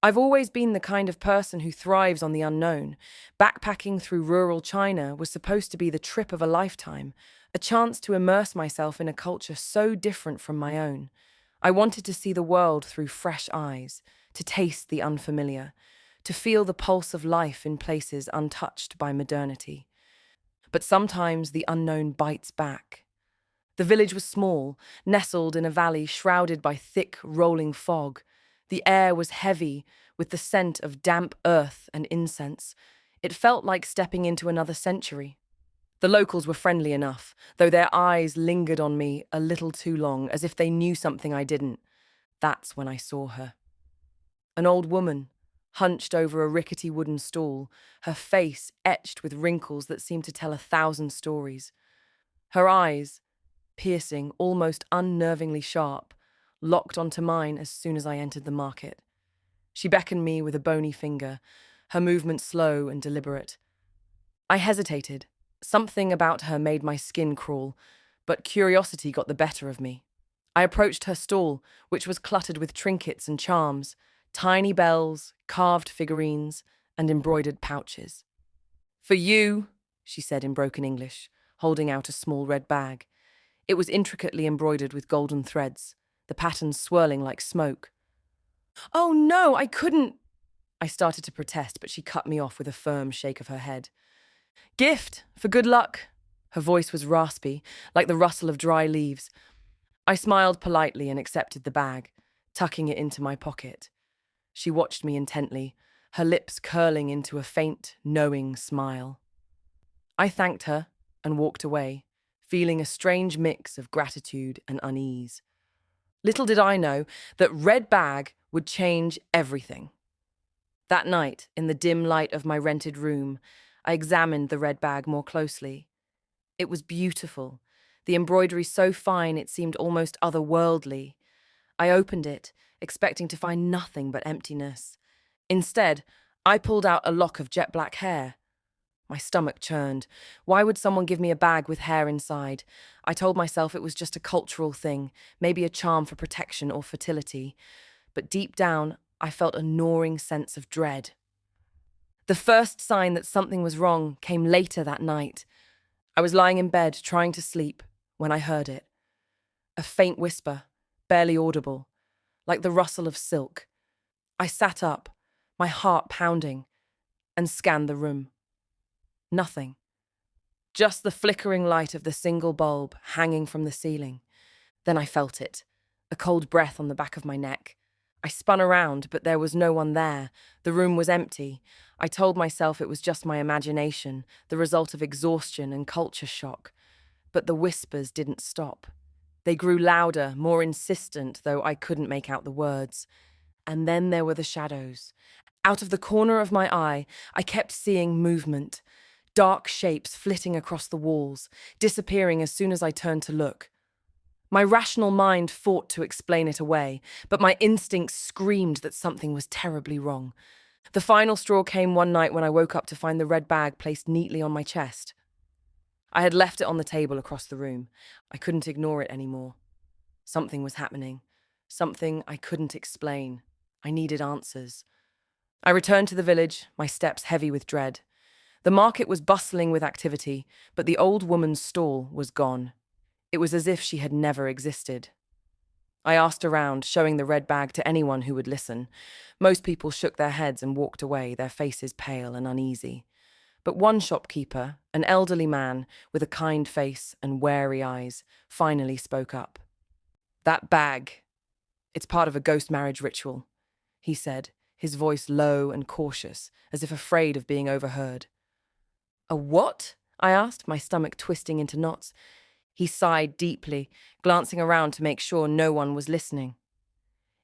I've always been the kind of person who thrives on the unknown. Backpacking through rural China was supposed to be the trip of a lifetime, a chance to immerse myself in a culture so different from my own. I wanted to see the world through fresh eyes, to taste the unfamiliar, to feel the pulse of life in places untouched by modernity. But sometimes the unknown bites back. The village was small, nestled in a valley shrouded by thick, rolling fog. The air was heavy, with the scent of damp earth and incense. It felt like stepping into another century. The locals were friendly enough, though their eyes lingered on me a little too long, as if they knew something I didn't. That's when I saw her. An old woman, hunched over a rickety wooden stool, her face etched with wrinkles that seemed to tell 1,000 stories. Her eyes, piercing, almost unnervingly sharp, locked onto mine as soon as I entered the market. She beckoned me with a bony finger, her movement slow and deliberate. I hesitated. Something about her made my skin crawl, but curiosity got the better of me. I approached her stall, which was cluttered with trinkets and charms, tiny bells, carved figurines, and embroidered pouches. "For you," she said in broken English, holding out a small red bag. It was intricately embroidered with golden threads, the patterns swirling like smoke. "Oh no, I couldn't!" I started to protest, but she cut me off with a firm shake of her head. "Gift, for good luck." Her voice was raspy, like the rustle of dry leaves. I smiled politely and accepted the bag, tucking it into my pocket. She watched me intently, her lips curling into a faint, knowing smile. I thanked her and walked away, feeling a strange mix of gratitude and unease. Little did I know that red bag would change everything. That night, in the dim light of my rented room, I examined the red bag more closely. It was beautiful, the embroidery so fine it seemed almost otherworldly. I opened it, expecting to find nothing but emptiness. Instead, I pulled out a lock of jet black hair. My stomach churned. Why would someone give me a bag with hair inside? I told myself it was just a cultural thing, maybe a charm for protection or fertility. But deep down, I felt a gnawing sense of dread. The first sign that something was wrong came later that night. I was lying in bed, trying to sleep, when I heard it. A faint whisper, barely audible, like the rustle of silk. I sat up, my heart pounding, and scanned the room. Nothing. Just the flickering light of the single bulb hanging from the ceiling. Then I felt it, a cold breath on the back of my neck. I spun around, but there was no one there. The room was empty. I told myself it was just my imagination, the result of exhaustion and culture shock. But the whispers didn't stop. They grew louder, more insistent, though I couldn't make out the words. And then there were the shadows. Out of the corner of my eye, I kept seeing movement. Dark shapes flitting across the walls, disappearing as soon as I turned to look. My rational mind fought to explain it away, but my instincts screamed that something was terribly wrong. The final straw came one night when I woke up to find the red bag placed neatly on my chest. I had left it on the table across the room. I couldn't ignore it anymore. Something was happening. Something I couldn't explain. I needed answers. I returned to the village, my steps heavy with dread. The market was bustling with activity, but the old woman's stall was gone. It was as if she had never existed. I asked around, showing the red bag to anyone who would listen. Most people shook their heads and walked away, their faces pale and uneasy. But one shopkeeper, an elderly man with a kind face and wary eyes, finally spoke up. "That bag, it's part of a ghost marriage ritual," he said, his voice low and cautious, as if afraid of being overheard. "A what?" I asked, my stomach twisting into knots. He sighed deeply, glancing around to make sure no one was listening.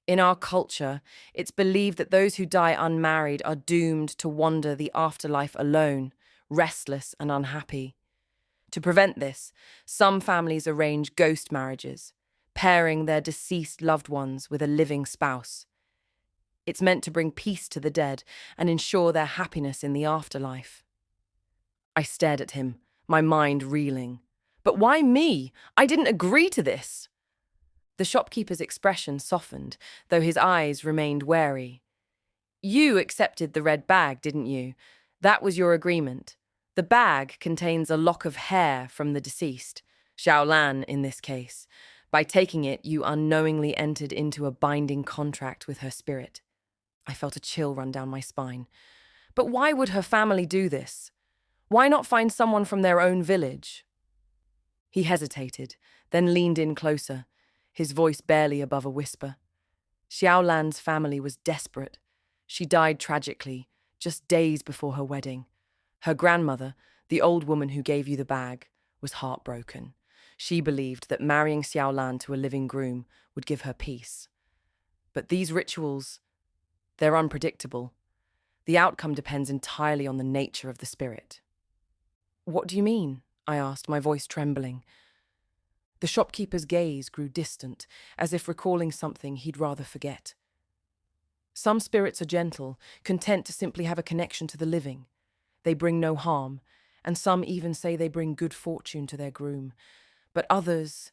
"In our culture, it's believed that those who die unmarried are doomed to wander the afterlife alone, restless and unhappy. To prevent this, some families arrange ghost marriages, pairing their deceased loved ones with a living spouse. It's meant to bring peace to the dead and ensure their happiness in the afterlife." I stared at him, my mind reeling. "But why me? I didn't agree to this." The shopkeeper's expression softened, though his eyes remained wary. You accepted the red bag, didn't you? That was your agreement. The bag contains a lock of hair from the deceased, Xiaolan in this case. By taking it, you unknowingly entered into a binding contract with her spirit. I felt a chill run down my spine. But why would her family do this? Why not find someone from their own village? He hesitated, then leaned in closer, his voice barely above a whisper. Xiaolan's family was desperate. She died tragically, just days before her wedding. Her grandmother, the old woman who gave you the bag, was heartbroken. She believed that marrying Xiaolan to a living groom would give her peace. But these rituals, they're unpredictable. The outcome depends entirely on the nature of the spirit. What do you mean? I asked, my voice trembling. The shopkeeper's gaze grew distant, as if recalling something he'd rather forget. Some spirits are gentle, content to simply have a connection to the living. They bring no harm, and some even say they bring good fortune to their groom. But others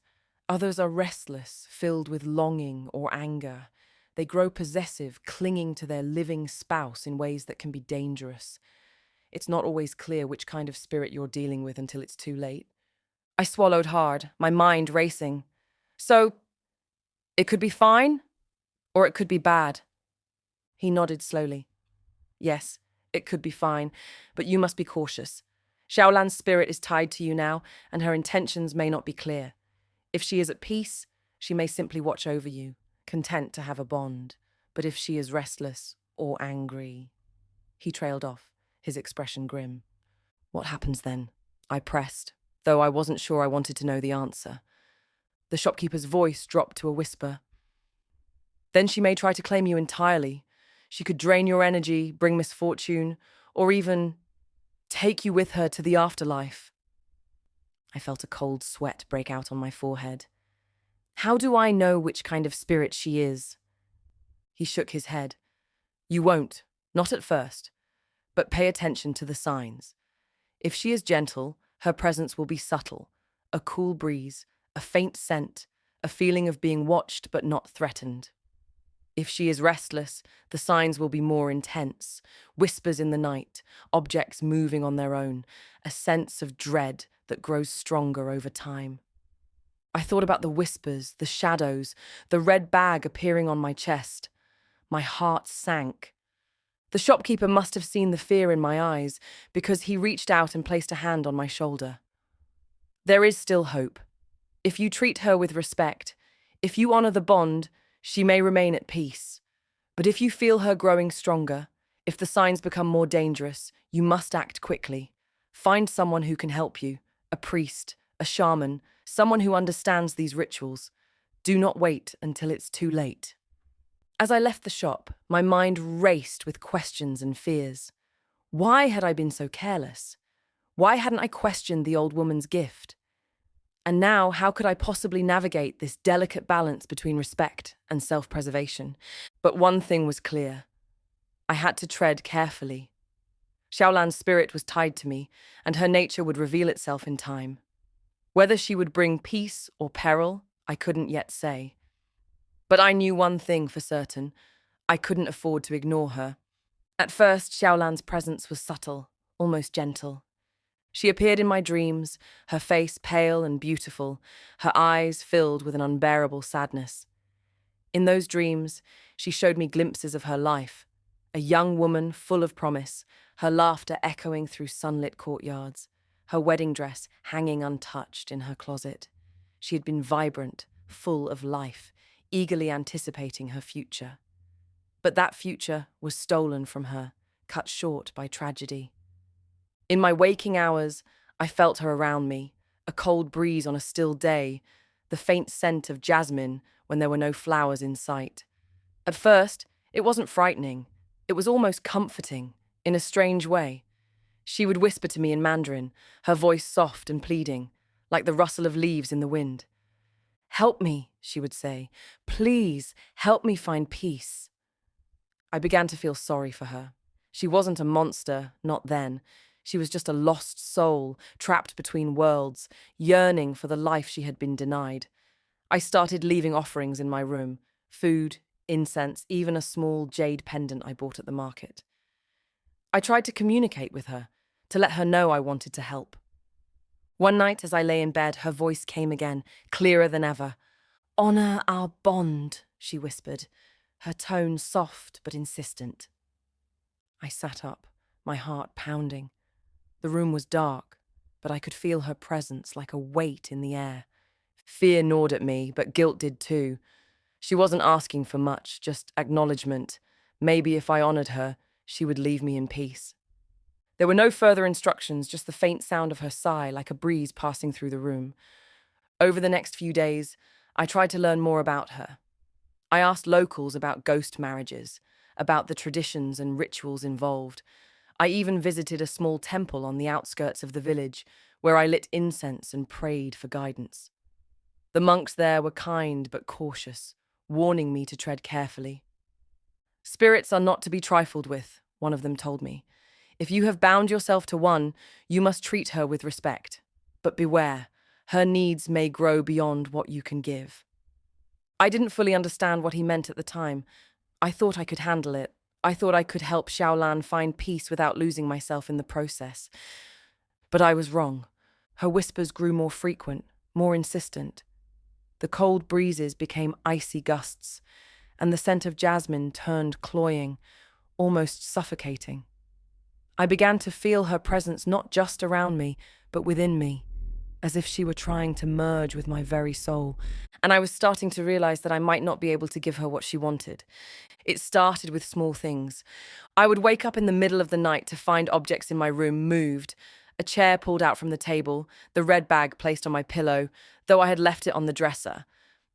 are restless, filled with longing or anger. They grow possessive, clinging to their living spouse in ways that can be dangerous. It's not always clear which kind of spirit you're dealing with until it's too late. I swallowed hard, my mind racing. So, it could be fine, or it could be bad. He nodded slowly. Yes, it could be fine, but you must be cautious. Xiaolan's spirit is tied to you now, and her intentions may not be clear. If she is at peace, she may simply watch over you, content to have a bond. But if she is restless or angry... He trailed off, his expression grim. What happens then? I pressed, though I wasn't sure I wanted to know the answer. The shopkeeper's voice dropped to a whisper. Then she may try to claim you entirely. She could drain your energy, bring misfortune, or even take you with her to the afterlife. I felt a cold sweat break out on my forehead. How do I know which kind of spirit she is? He shook his head. You won't, not at first, but pay attention to the signs. If she is gentle, her presence will be subtle, a cool breeze, a faint scent, a feeling of being watched but not threatened. If she is restless, the signs will be more intense, whispers in the night, objects moving on their own, a sense of dread that grows stronger over time. I thought about the whispers, the shadows, the red bag appearing on my chest. My heart sank. The shopkeeper must have seen the fear in my eyes, because he reached out and placed a hand on my shoulder. There is still hope. If you treat her with respect, if you honor the bond, she may remain at peace. But if you feel her growing stronger, if the signs become more dangerous, you must act quickly. Find someone who can help you, a priest, a shaman, someone who understands these rituals. Do not wait until it's too late. As I left the shop, my mind raced with questions and fears. Why had I been so careless? Why hadn't I questioned the old woman's gift? And now, how could I possibly navigate this delicate balance between respect and self-preservation? But one thing was clear. I had to tread carefully. Xiaolan's spirit was tied to me, and her nature would reveal itself in time. Whether she would bring peace or peril, I couldn't yet say. But I knew one thing for certain. I couldn't afford to ignore her. At first, Xiaolan's presence was subtle, almost gentle. She appeared in my dreams, her face pale and beautiful, her eyes filled with an unbearable sadness. In those dreams, she showed me glimpses of her life, a young woman full of promise, her laughter echoing through sunlit courtyards, her wedding dress hanging untouched in her closet. She had been vibrant, full of life, eagerly anticipating her future. But that future was stolen from her, cut short by tragedy. In my waking hours, I felt her around me, a cold breeze on a still day, the faint scent of jasmine when there were no flowers in sight. At first, it wasn't frightening. It was almost comforting, in a strange way. She would whisper to me in Mandarin, her voice soft and pleading, like the rustle of leaves in the wind. "Help me," she would say. "Please, help me find peace." I began to feel sorry for her. She wasn't a monster, not then. She was just a lost soul, trapped between worlds, yearning for the life she had been denied. I started leaving offerings in my room, food, incense, even a small jade pendant I bought at the market. I tried to communicate with her, to let her know I wanted to help. One night, as I lay in bed, her voice came again, clearer than ever. "Honor our bond," she whispered, her tone soft but insistent. I sat up, my heart pounding. The room was dark, but I could feel her presence like a weight in the air. Fear gnawed at me, but guilt did too. She wasn't asking for much, just acknowledgement. Maybe if I honored her, she would leave me in peace. There were no further instructions, just the faint sound of her sigh like a breeze passing through the room. Over the next few days, I tried to learn more about her. I asked locals about ghost marriages, about the traditions and rituals involved. I even visited a small temple on the outskirts of the village, where I lit incense and prayed for guidance. The monks there were kind but cautious, warning me to tread carefully. "Spirits are not to be trifled with," one of them told me. "If you have bound yourself to one, you must treat her with respect. But beware, her needs may grow beyond what you can give." I didn't fully understand what he meant at the time. I thought I could handle it. I thought I could help Xiaolan find peace without losing myself in the process. But I was wrong. Her whispers grew more frequent, more insistent. The cold breezes became icy gusts, and the scent of jasmine turned cloying, almost suffocating. I began to feel her presence not just around me, but within me, as if she were trying to merge with my very soul, and I was starting to realize that I might not be able to give her what she wanted. It started with small things. I would wake up in the middle of the night to find objects in my room moved, a chair pulled out from the table, the red bag placed on my pillow, though I had left it on the dresser.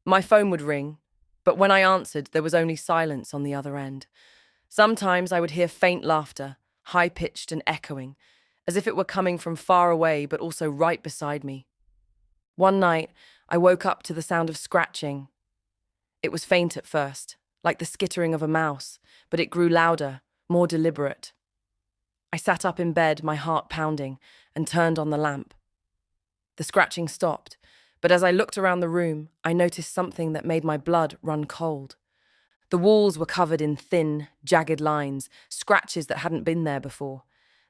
My phone would ring, but when I answered, there was only silence on the other end. Sometimes I would hear faint laughter, high-pitched and echoing, as if it were coming from far away but also right beside me. One night, I woke up to the sound of scratching. It was faint at first, like the skittering of a mouse, but it grew louder, more deliberate. I sat up in bed, my heart pounding, and turned on the lamp. The scratching stopped, but as I looked around the room, I noticed something that made my blood run cold. The walls were covered in thin, jagged lines, scratches that hadn't been there before.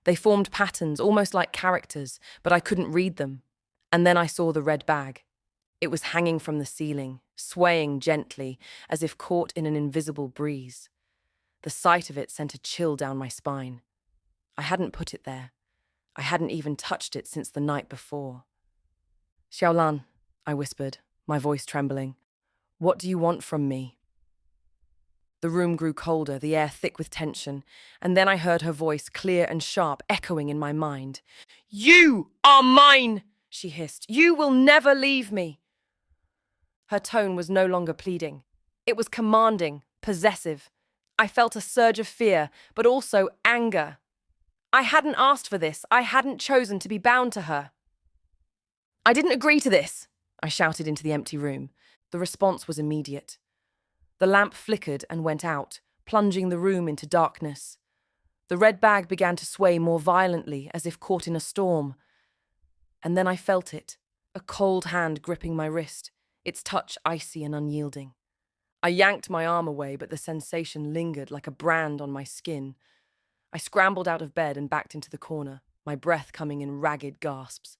They formed patterns, almost like characters, but I couldn't read them. And then I saw the red bag. It was hanging from the ceiling, swaying gently, as if caught in an invisible breeze. The sight of it sent a chill down my spine. I hadn't put it there. I hadn't even touched it since the night before. "Xiaolan," I whispered, my voice trembling. "What do you want from me?" The room grew colder, the air thick with tension, and then I heard her voice, clear and sharp, echoing in my mind. "You are mine!" she hissed. "You will never leave me!" Her tone was no longer pleading. It was commanding, possessive. I felt a surge of fear, but also anger. I hadn't asked for this. I hadn't chosen to be bound to her. "I didn't agree to this," I shouted into the empty room. The response was immediate. The lamp flickered and went out, plunging the room into darkness. The red bag began to sway more violently, as if caught in a storm. And then I felt it, a cold hand gripping my wrist, its touch icy and unyielding. I yanked my arm away, but the sensation lingered like a brand on my skin. I scrambled out of bed and backed into the corner, my breath coming in ragged gasps.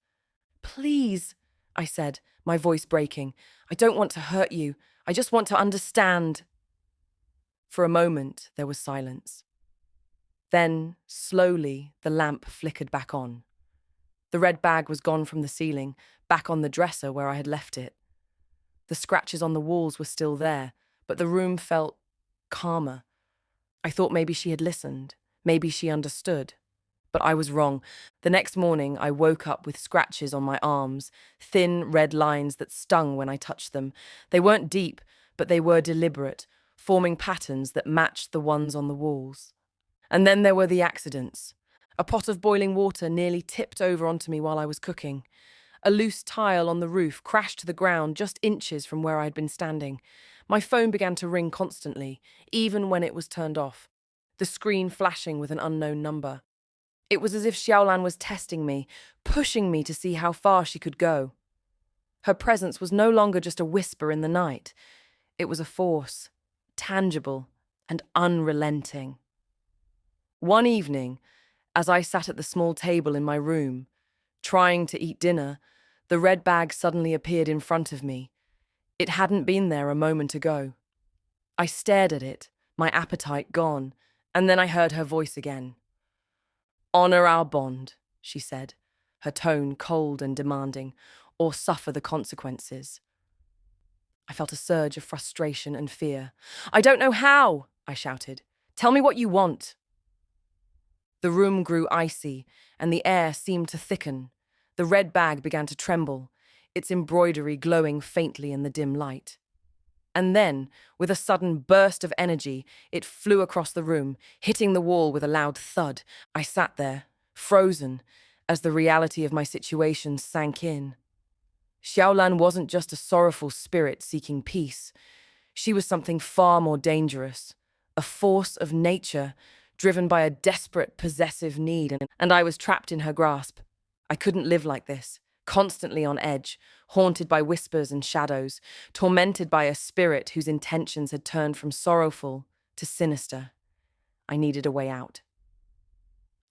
"Please," I said, my voice breaking. "I don't want to hurt you. I just want to understand." For a moment, there was silence. Then, slowly, the lamp flickered back on. The red bag was gone from the ceiling, back on the dresser where I had left it. The scratches on the walls were still there, but the room felt calmer. I thought maybe she had listened, maybe she understood. But I was wrong. The next morning, I woke up with scratches on my arms, thin red lines that stung when I touched them. They weren't deep, but they were deliberate, forming patterns that matched the ones on the walls. And then there were the accidents. A pot of boiling water nearly tipped over onto me while I was cooking. A loose tile on the roof crashed to the ground just inches from where I'd been standing. My phone began to ring constantly, even when it was turned off, the screen flashing with an unknown number. It was as if Xiaolan was testing me, pushing me to see how far she could go. Her presence was no longer just a whisper in the night. It was a force, tangible, and unrelenting. One evening, as I sat at the small table in my room, trying to eat dinner, the red bag suddenly appeared in front of me. It hadn't been there a moment ago. I stared at it, my appetite gone, and then I heard her voice again. "Honor our bond," she said, her tone cold and demanding, "or suffer the consequences." I felt a surge of frustration and fear. "I don't know how," I shouted. "Tell me what you want." The room grew icy, and the air seemed to thicken. The red bag began to tremble, its embroidery glowing faintly in the dim light. And then, with a sudden burst of energy, it flew across the room, hitting the wall with a loud thud. I sat there, frozen, as the reality of my situation sank in. Xiaolan wasn't just a sorrowful spirit seeking peace. She was something far more dangerous, a force of nature driven by a desperate, possessive need, and I was trapped in her grasp. I couldn't live like this, constantly on edge, haunted by whispers and shadows, tormented by a spirit whose intentions had turned from sorrowful to sinister. I needed a way out.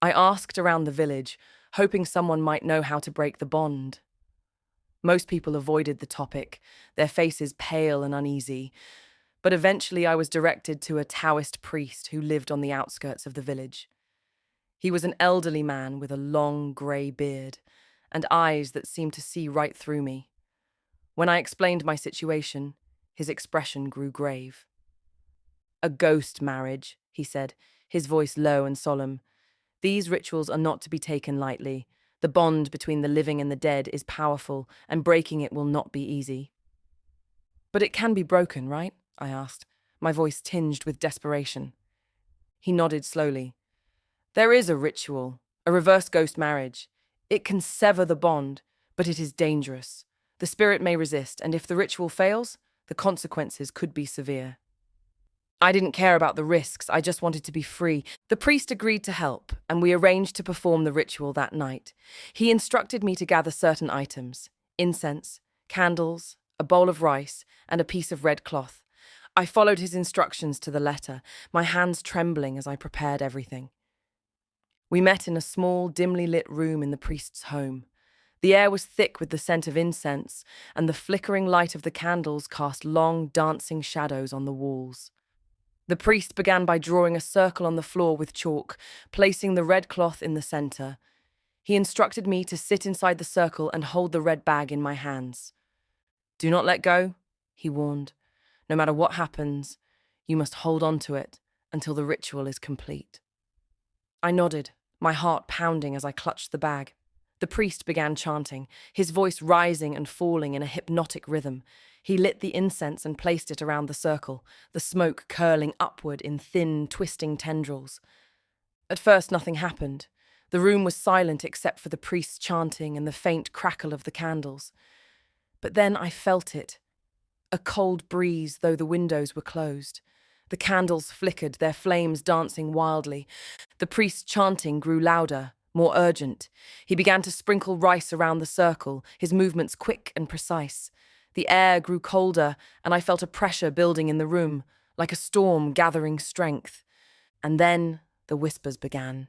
I asked around the village, hoping someone might know how to break the bond. Most people avoided the topic, their faces pale and uneasy, but eventually I was directed to a Taoist priest who lived on the outskirts of the village. He was an elderly man with a long grey beard and eyes that seemed to see right through me. When I explained my situation, his expression grew grave. "A ghost marriage," he said, his voice low and solemn. "These rituals are not to be taken lightly. The bond between the living and the dead is powerful, and breaking it will not be easy." "But it can be broken, right?" I asked, my voice tinged with desperation. He nodded slowly. "There is a ritual, a reverse ghost marriage. It can sever the bond, but it is dangerous. The spirit may resist, and if the ritual fails, the consequences could be severe." I didn't care about the risks, I just wanted to be free. The priest agreed to help, and we arranged to perform the ritual that night. He instructed me to gather certain items: incense, candles, a bowl of rice, and a piece of red cloth. I followed his instructions to the letter, my hands trembling as I prepared everything. We met in a small, dimly lit room in the priest's home. The air was thick with the scent of incense, and the flickering light of the candles cast long, dancing shadows on the walls. The priest began by drawing a circle on the floor with chalk, placing the red cloth in the center. He instructed me to sit inside the circle and hold the red bag in my hands. "Do not let go," he warned. "No matter what happens, you must hold on to it until the ritual is complete." I nodded, my heart pounding as I clutched the bag. The priest began chanting, his voice rising and falling in a hypnotic rhythm. He lit the incense and placed it around the circle, the smoke curling upward in thin, twisting tendrils. At first, nothing happened. The room was silent except for the priest's chanting and the faint crackle of the candles. But then I felt it. A cold breeze, though the windows were closed. The candles flickered, their flames dancing wildly. The priest's chanting grew louder, more urgent. He began to sprinkle rice around the circle, his movements quick and precise. The air grew colder, and I felt a pressure building in the room, like a storm gathering strength. And then the whispers began.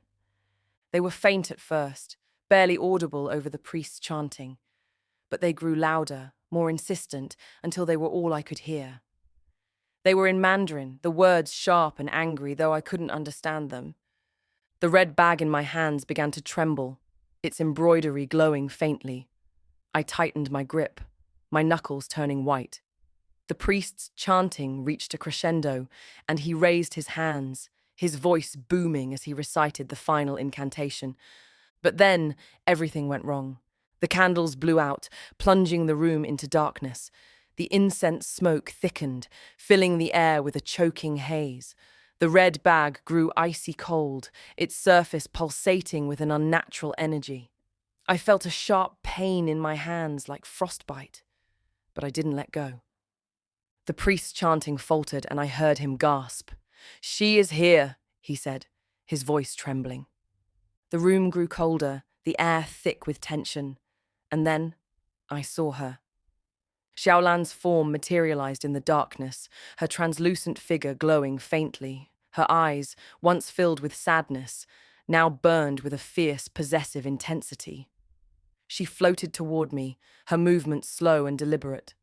They were faint at first, barely audible over the priest's chanting. But they grew louder, more insistent, until they were all I could hear. They were in Mandarin, the words sharp and angry, though I couldn't understand them. The red bag in my hands began to tremble, its embroidery glowing faintly. I tightened my grip, my knuckles turning white. The priest's chanting reached a crescendo, and he raised his hands, his voice booming as he recited the final incantation. But then everything went wrong. The candles blew out, plunging the room into darkness. The incense smoke thickened, filling the air with a choking haze. The red bag grew icy cold, its surface pulsating with an unnatural energy. I felt a sharp pain in my hands like frostbite, but I didn't let go. The priest's chanting faltered, and I heard him gasp. "She is here," he said, his voice trembling. The room grew colder, the air thick with tension, and then I saw her. Xiaolan's form materialized in the darkness, her translucent figure glowing faintly. Her eyes, once filled with sadness, now burned with a fierce, possessive intensity. She floated toward me, her movements slow and deliberate.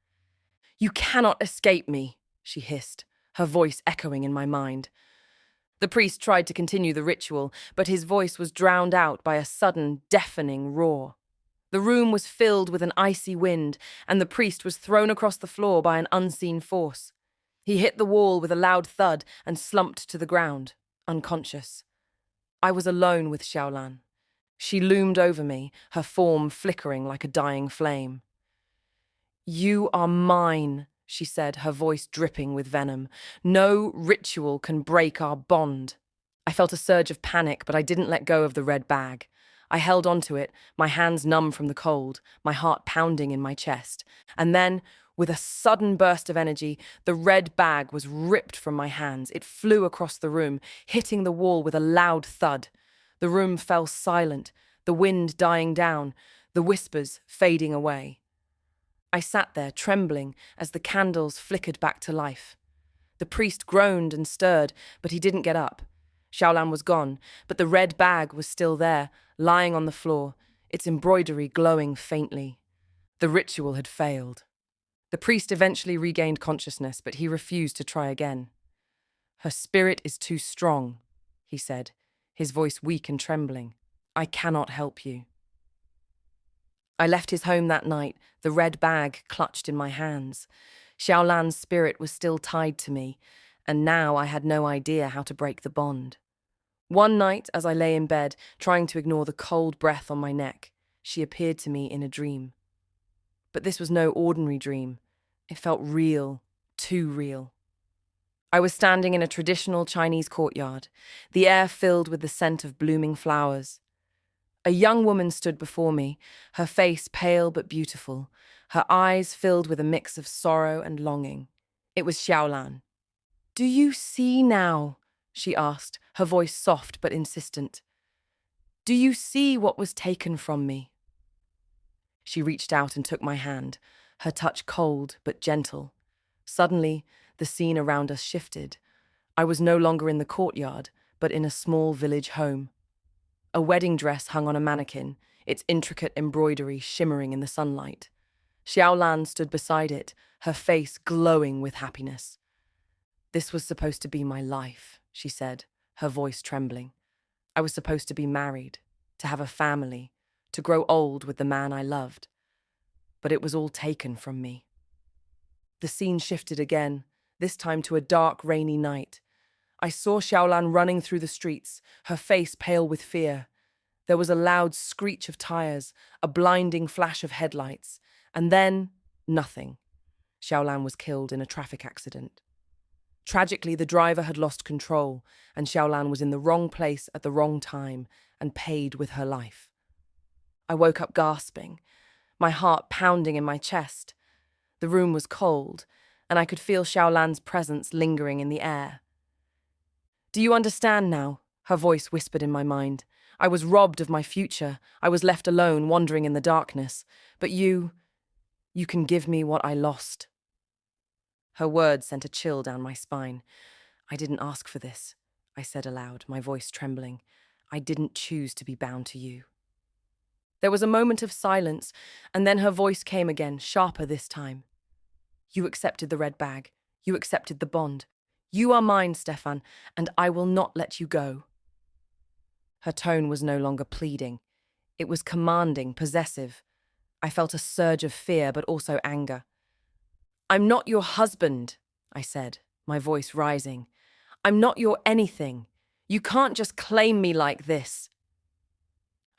"You cannot escape me," she hissed, her voice echoing in my mind. The priest tried to continue the ritual, but his voice was drowned out by a sudden, deafening roar. The room was filled with an icy wind, and the priest was thrown across the floor by an unseen force. He hit the wall with a loud thud and slumped to the ground, unconscious. I was alone with Xiaolan. She loomed over me, her form flickering like a dying flame. "You are mine," she said, her voice dripping with venom. "No ritual can break our bond." I felt a surge of panic, but I didn't let go of the red bag. I held onto it, my hands numb from the cold, my heart pounding in my chest. And then, with a sudden burst of energy, the red bag was ripped from my hands. It flew across the room, hitting the wall with a loud thud. The room fell silent, the wind dying down, the whispers fading away. I sat there, trembling, as the candles flickered back to life. The priest groaned and stirred, but he didn't get up. Xiaolan was gone, but the red bag was still there, lying on the floor, its embroidery glowing faintly. The ritual had failed. The priest eventually regained consciousness, but he refused to try again. "Her spirit is too strong," he said, his voice weak and trembling. "I cannot help you." I left his home that night, the red bag clutched in my hands. Xiaolan's spirit was still tied to me, and now I had no idea how to break the bond. One night, as I lay in bed, trying to ignore the cold breath on my neck, she appeared to me in a dream. But this was no ordinary dream. It felt real, too real. I was standing in a traditional Chinese courtyard, the air filled with the scent of blooming flowers. A young woman stood before me, her face pale but beautiful, her eyes filled with a mix of sorrow and longing. It was Xiaolan. "Do you see now?" she asked, her voice soft but insistent. "Do you see what was taken from me?" She reached out and took my hand, her touch cold but gentle. Suddenly, the scene around us shifted. I was no longer in the courtyard, but in a small village home. A wedding dress hung on a mannequin, its intricate embroidery shimmering in the sunlight. Xiaolan stood beside it, her face glowing with happiness. "This was supposed to be my life," she said, her voice trembling. "I was supposed to be married, to have a family, to grow old with the man I loved. But it was all taken from me." The scene shifted again, this time to a dark, rainy night. I saw Xiaolan running through the streets, her face pale with fear. There was a loud screech of tires, a blinding flash of headlights, and then nothing. Xiaolan was killed in a traffic accident. Tragically, the driver had lost control, and Xiaolan was in the wrong place at the wrong time and paid with her life. I woke up gasping, my heart pounding in my chest. The room was cold, and I could feel Xiaolan's presence lingering in the air. "Do you understand now?" her voice whispered in my mind. "I was robbed of my future. I was left alone, wandering in the darkness. But you can give me what I lost." Her words sent a chill down my spine. "I didn't ask for this," I said aloud, my voice trembling. "I didn't choose to be bound to you." There was a moment of silence, and then her voice came again, sharper this time. "You accepted the red bag. You accepted the bond. You are mine, Stefan, and I will not let you go." Her tone was no longer pleading. It was commanding, possessive. I felt a surge of fear, but also anger. "I'm not your husband," I said, my voice rising. "I'm not your anything. You can't just claim me like this."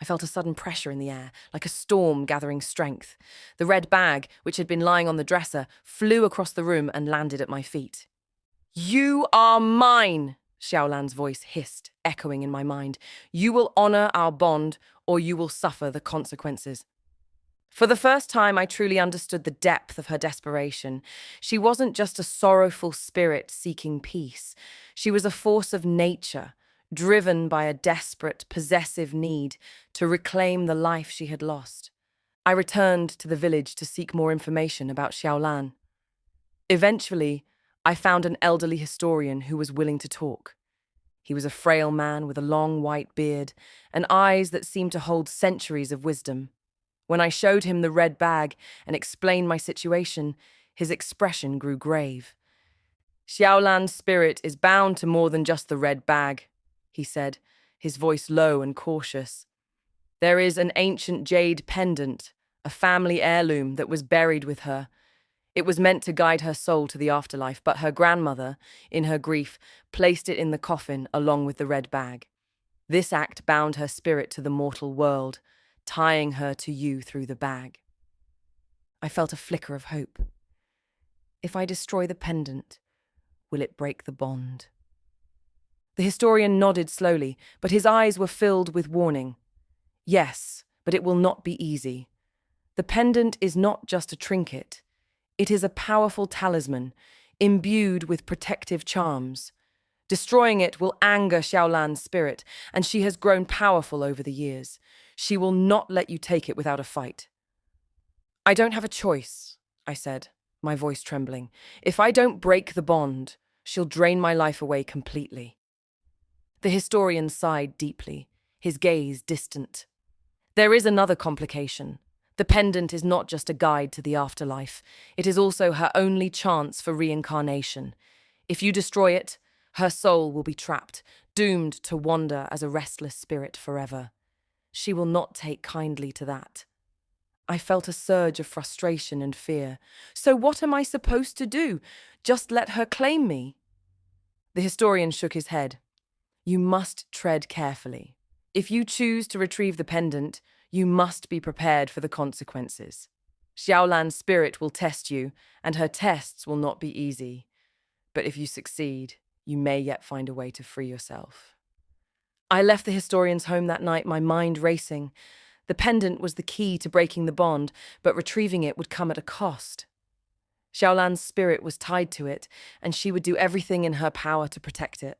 I felt a sudden pressure in the air, like a storm gathering strength. The red bag, which had been lying on the dresser, flew across the room and landed at my feet. "You are mine," Xiaolan's voice hissed, echoing in my mind. "You will honor our bond, or you will suffer the consequences." For the first time, I truly understood the depth of her desperation. She wasn't just a sorrowful spirit seeking peace. She was a force of nature, driven by a desperate, possessive need to reclaim the life she had lost. I returned to the village to seek more information about Xiaolan. Eventually, I found an elderly historian who was willing to talk. He was a frail man with a long white beard and eyes that seemed to hold centuries of wisdom. When I showed him the red bag and explained my situation, his expression grew grave. Xiaolan's spirit is bound to more than just the red bag, he said, his voice low and cautious. There is an ancient jade pendant, a family heirloom that was buried with her. It was meant to guide her soul to the afterlife, but her grandmother, in her grief, placed it in the coffin along with the red bag. This act bound her spirit to the mortal world, tying her to you through the bag. I felt a flicker of hope. If I destroy the pendant, will it break the bond? The historian nodded slowly, but his eyes were filled with warning. Yes, but it will not be easy. The pendant is not just a trinket. It is a powerful talisman, imbued with protective charms. Destroying it will anger Xiaolan's spirit, and she has grown powerful over the years. She will not let you take it without a fight. I don't have a choice, I said, my voice trembling. If I don't break the bond, she'll drain my life away completely. The historian sighed deeply, his gaze distant. There is another complication. The pendant is not just a guide to the afterlife. It is also her only chance for reincarnation. If you destroy it, her soul will be trapped, doomed to wander as a restless spirit forever. She will not take kindly to that. I felt a surge of frustration and fear. So what am I supposed to do? Just let her claim me? The historian shook his head. You must tread carefully. If you choose to retrieve the pendant, you must be prepared for the consequences. Xiaolan's spirit will test you, and her tests will not be easy. But if you succeed, you may yet find a way to free yourself. I left the historian's home that night, my mind racing. The pendant was the key to breaking the bond, but retrieving it would come at a cost. Xiaolan's spirit was tied to it, and she would do everything in her power to protect it.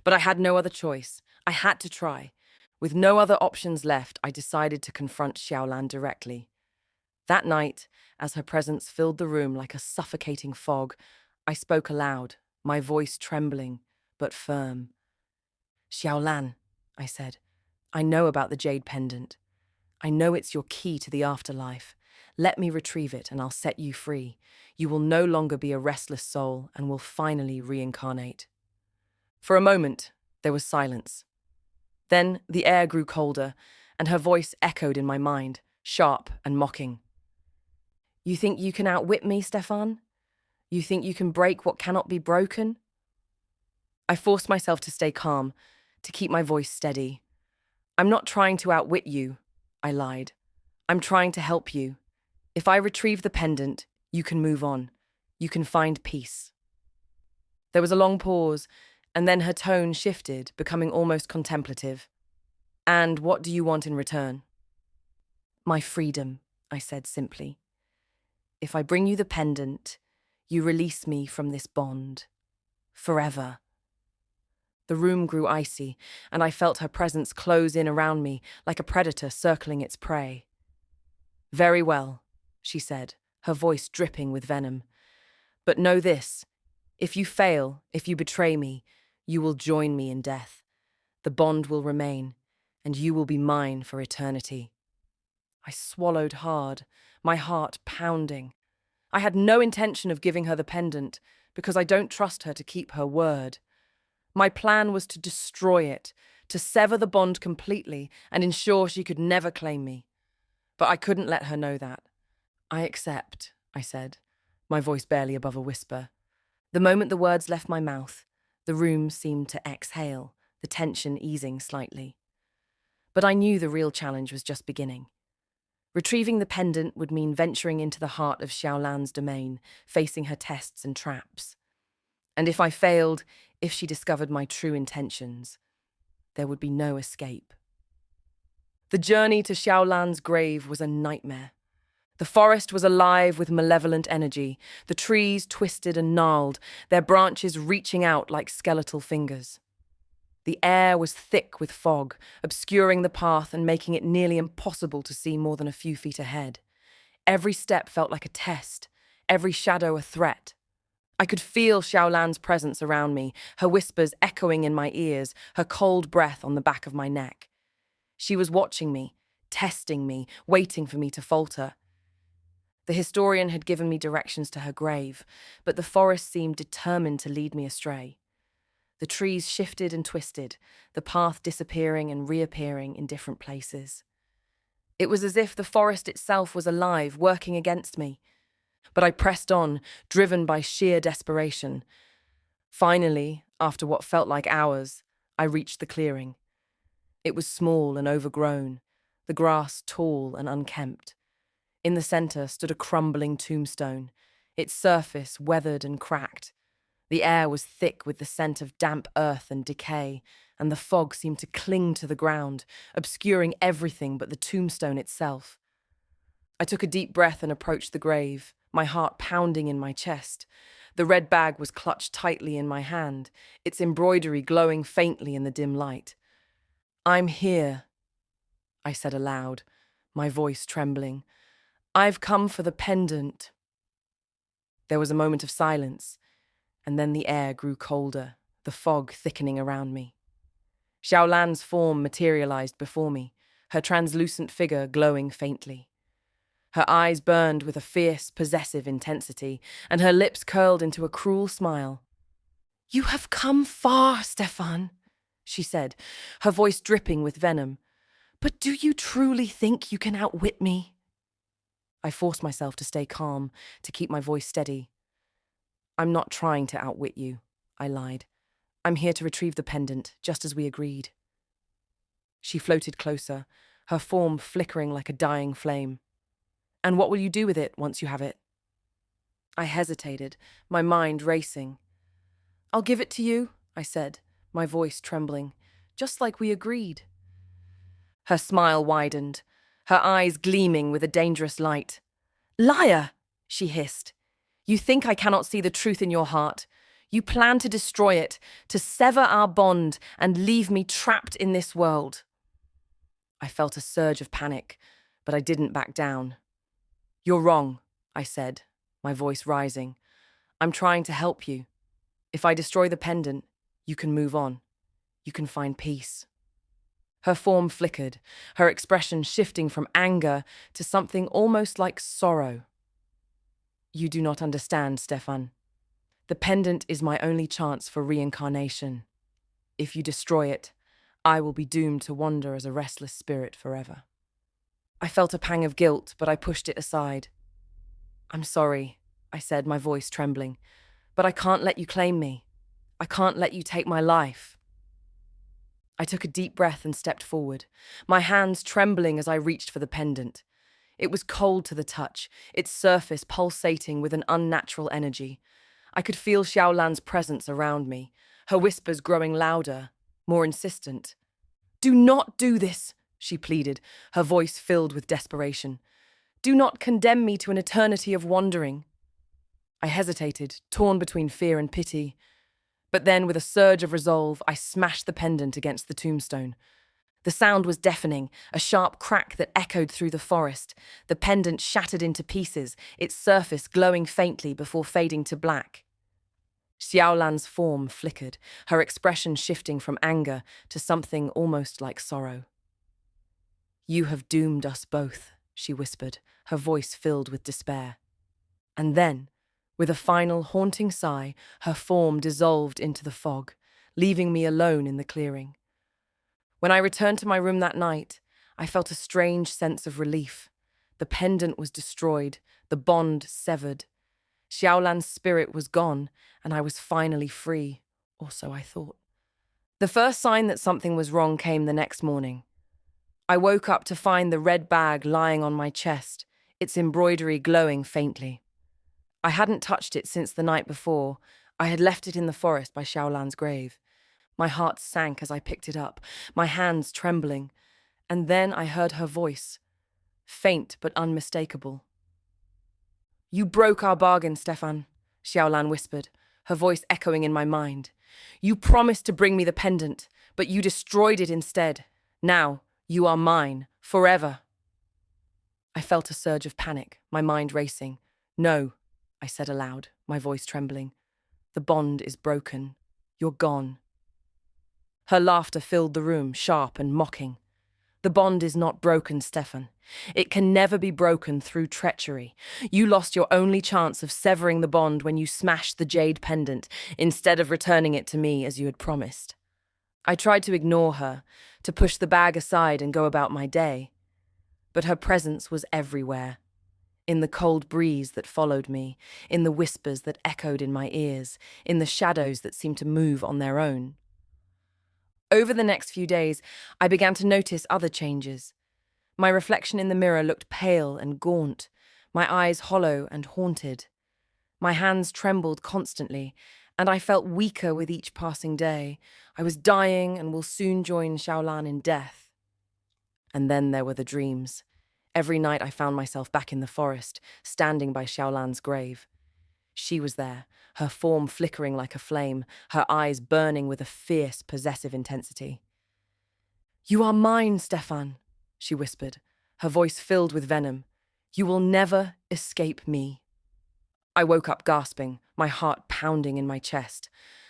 But I had no other choice. I had to try. With no other options left, I decided to confront Xiaolan directly. That night, as her presence filled the room like a suffocating fog, I spoke aloud, my voice trembling, but firm. Xiaolan, I said, I know about the jade pendant. I know it's your key to the afterlife. Let me retrieve it and I'll set you free. You will no longer be a restless soul and will finally reincarnate. For a moment, there was silence. Then the air grew colder, and her voice echoed in my mind, sharp and mocking. You think you can outwit me, Stefan? You think you can break what cannot be broken? I forced myself to stay calm, to keep my voice steady. I'm not trying to outwit you, I lied. I'm trying to help you. If I retrieve the pendant, you can move on. You can find peace. There was a long pause, and then her tone shifted, becoming almost contemplative. And what do you want in return? My freedom, I said simply. If I bring you the pendant, you release me from this bond. Forever. The room grew icy, and I felt her presence close in around me like a predator circling its prey. Very well, she said, her voice dripping with venom. But know this, if you fail, if you betray me, you will join me in death. The bond will remain, and you will be mine for eternity. I swallowed hard, my heart pounding. I had no intention of giving her the pendant, because I don't trust her to keep her word. My plan was to destroy it, to sever the bond completely and ensure she could never claim me. But I couldn't let her know that. I accept, I said, my voice barely above a whisper. The moment the words left my mouth, the room seemed to exhale, the tension easing slightly. But I knew the real challenge was just beginning. Retrieving the pendant would mean venturing into the heart of Xiaolan's domain, facing her tests and traps. And if I failed, if she discovered my true intentions, there would be no escape. The journey to Xiaolan's grave was a nightmare. The forest was alive with malevolent energy, the trees twisted and gnarled, their branches reaching out like skeletal fingers. The air was thick with fog, obscuring the path and making it nearly impossible to see more than a few feet ahead. Every step felt like a test, every shadow a threat. I could feel Xiaolan's presence around me, her whispers echoing in my ears, her cold breath on the back of my neck. She was watching me, testing me, waiting for me to falter. The historian had given me directions to her grave, but the forest seemed determined to lead me astray. The trees shifted and twisted, the path disappearing and reappearing in different places. It was as if the forest itself was alive, working against me. But I pressed on, driven by sheer desperation. Finally, after what felt like hours, I reached the clearing. It was small and overgrown, the grass tall and unkempt. In the centre stood a crumbling tombstone, its surface weathered and cracked. The air was thick with the scent of damp earth and decay, and the fog seemed to cling to the ground, obscuring everything but the tombstone itself. I took a deep breath and approached the grave, my heart pounding in my chest. The red bag was clutched tightly in my hand, its embroidery glowing faintly in the dim light. "I'm here," I said aloud, my voice trembling. "I've come for the pendant." There was a moment of silence, and then the air grew colder, the fog thickening around me. Xiaolan's form materialized before me, her translucent figure glowing faintly. Her eyes burned with a fierce, possessive intensity, and her lips curled into a cruel smile. "You have come far, Stefan," she said, her voice dripping with venom. "But do you truly think you can outwit me?" I forced myself to stay calm, to keep my voice steady. "I'm not trying to outwit you," I lied. "I'm here to retrieve the pendant, just as we agreed." She floated closer, her form flickering like a dying flame. "And what will you do with it once you have it?" I hesitated, my mind racing. "I'll give it to you," I said, my voice trembling, "just like we agreed." Her smile widened, her eyes gleaming with a dangerous light. "Liar!" she hissed. "You think I cannot see the truth in your heart. You plan to destroy it, to sever our bond and leave me trapped in this world." I felt a surge of panic, but I didn't back down. "You're wrong," I said, my voice rising. "I'm trying to help you. If I destroy the pendant, you can move on. You can find peace." Her form flickered, her expression shifting from anger to something almost like sorrow. "You do not understand, Stefan. The pendant is my only chance for reincarnation. If you destroy it, I will be doomed to wander as a restless spirit forever." I felt a pang of guilt, but I pushed it aside. "I'm sorry," I said, my voice trembling, "but I can't let you claim me. I can't let you take my life." I took a deep breath and stepped forward, my hands trembling as I reached for the pendant. It was cold to the touch, its surface pulsating with an unnatural energy. I could feel Xiaolan's presence around me, her whispers growing louder, more insistent. "Do not do this," she pleaded, her voice filled with desperation. "Do not condemn me to an eternity of wandering." I hesitated, torn between fear and pity. But then, with a surge of resolve, I smashed the pendant against the tombstone. The sound was deafening, a sharp crack that echoed through the forest. The pendant shattered into pieces, its surface glowing faintly before fading to black. Xiaolan's form flickered, her expression shifting from anger to something almost like sorrow. "You have doomed us both," she whispered, her voice filled with despair. And then, with a final haunting sigh, her form dissolved into the fog, leaving me alone in the clearing. When I returned to my room that night, I felt a strange sense of relief. The pendant was destroyed, the bond severed. Xiaolan's spirit was gone, and I was finally free, or so I thought. The first sign that something was wrong came the next morning. I woke up to find the red bag lying on my chest, its embroidery glowing faintly. I hadn't touched it since the night before. I had left it in the forest by Xiaolan's grave. My heart sank as I picked it up, my hands trembling, and then I heard her voice, faint but unmistakable. "You broke our bargain, Stefan," Xiaolan whispered, her voice echoing in my mind. "You promised to bring me the pendant, but you destroyed it instead. Now, you are mine, forever. I felt a surge of panic, my mind racing. No, I said aloud, my voice trembling. The bond is broken. You're gone. Her laughter filled the room, sharp and mocking. The bond is not broken, Stefan. It can never be broken through treachery. You lost your only chance of severing the bond when you smashed the jade pendant, instead of returning it to me as you had promised. I tried to ignore her, to push the bag aside and go about my day. But her presence was everywhere. In the cold breeze that followed me, in the whispers that echoed in my ears, in the shadows that seemed to move on their own. Over the next few days, I began to notice other changes. My reflection in the mirror looked pale and gaunt, my eyes hollow and haunted. My hands trembled constantly, and I felt weaker with each passing day. I was dying and will soon join Xiaolan in death. And then there were the dreams. Every night I found myself back in the forest, standing by Xiaolan's grave. She was there, her form flickering like a flame, her eyes burning with a fierce, possessive intensity. "You are mine, Stefan," she whispered, her voice filled with venom. "You will never escape me." I woke up gasping, my heart pounding in my chest.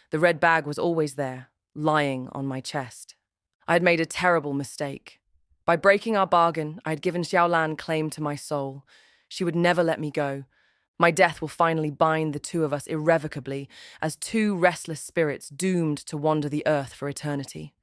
The red bag was always there, lying on my chest. I had made a terrible mistake. By breaking our bargain, I had given Xiaolan claim to my soul. She would never let me go. My death will finally bind the two of us irrevocably, as two restless spirits doomed to wander the earth for eternity.